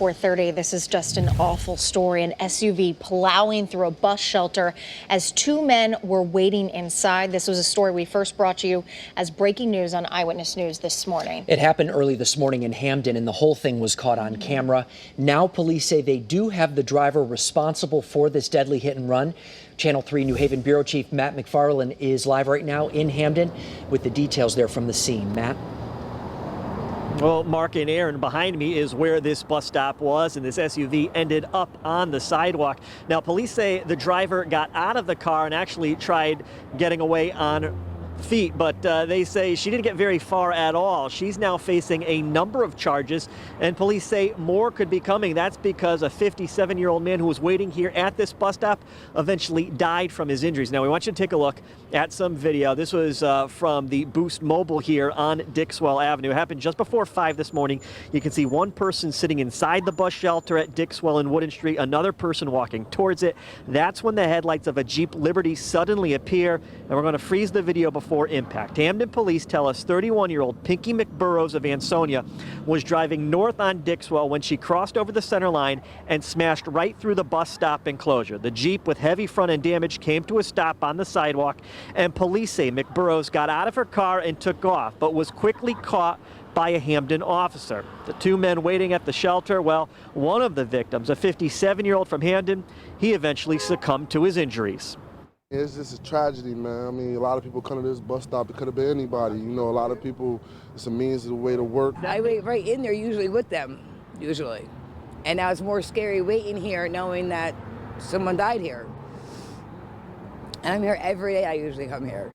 4:30. This is just an awful story. An SUV plowing through a bus shelter as two men were waiting inside. This was a story we first brought to you as breaking news on Eyewitness News this morning. It happened early this morning in Hamden, and the whole thing was caught on camera. Now police say they do have the driver responsible for this deadly hit and run. Channel 3 New Haven Bureau Chief Matt McFarland is live right now in Hamden with the details there from the scene. Matt? Well, Mark and Aaron, behind me is where this bus stop was, and this SUV ended up on the sidewalk. Now, police say the driver got out of the car and actually tried getting away on feet, but they say she didn't get very far at all. She's now facing a number of charges, and police say more could be coming. That's because a 57-year-old man who was waiting here at this bus stop eventually died from his injuries. Now, we want you to take a look at some video. This was from the Boost Mobile here on Dixwell Avenue. It happened just before 5 this morning. You can see one person sitting inside the bus shelter at Dixwell and Wooden Street, another person walking towards it. That's when the headlights of a Jeep Liberty suddenly appear, and we're going to freeze the video before impact. Hamden police tell us 31-year-old Pinky McBurrows of Ansonia was driving north on Dixwell when she crossed over the center line and smashed right through the bus stop enclosure. The Jeep with heavy front end damage came to a stop on the sidewalk, and police say McBurrows got out of her car and took off, but was quickly caught by a Hamden officer. The two men waiting at the shelter, well, one of the victims, a 57-year-old from Hamden, he eventually succumbed to his injuries. It's just a tragedy, man. I mean, a lot of people come to this bus stop. It could have been anybody. You know, a lot of people, it's a means of the way to work. I wait right in there usually with them, usually. And now it's more scary waiting here knowing that someone died here. And I'm here every day. I usually come here.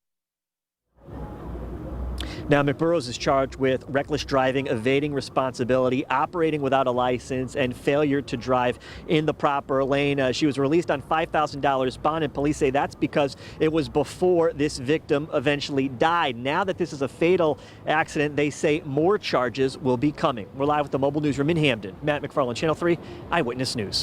Now, McBurrows is charged with reckless driving, evading responsibility, operating without a license, and failure to drive in the proper lane. She was released on $5,000 bond, and police say that's because it was before this victim eventually died. Now that this is a fatal accident, they say more charges will be coming. We're live with the mobile newsroom in Hamden. Matt McFarland, Channel 3 Eyewitness News.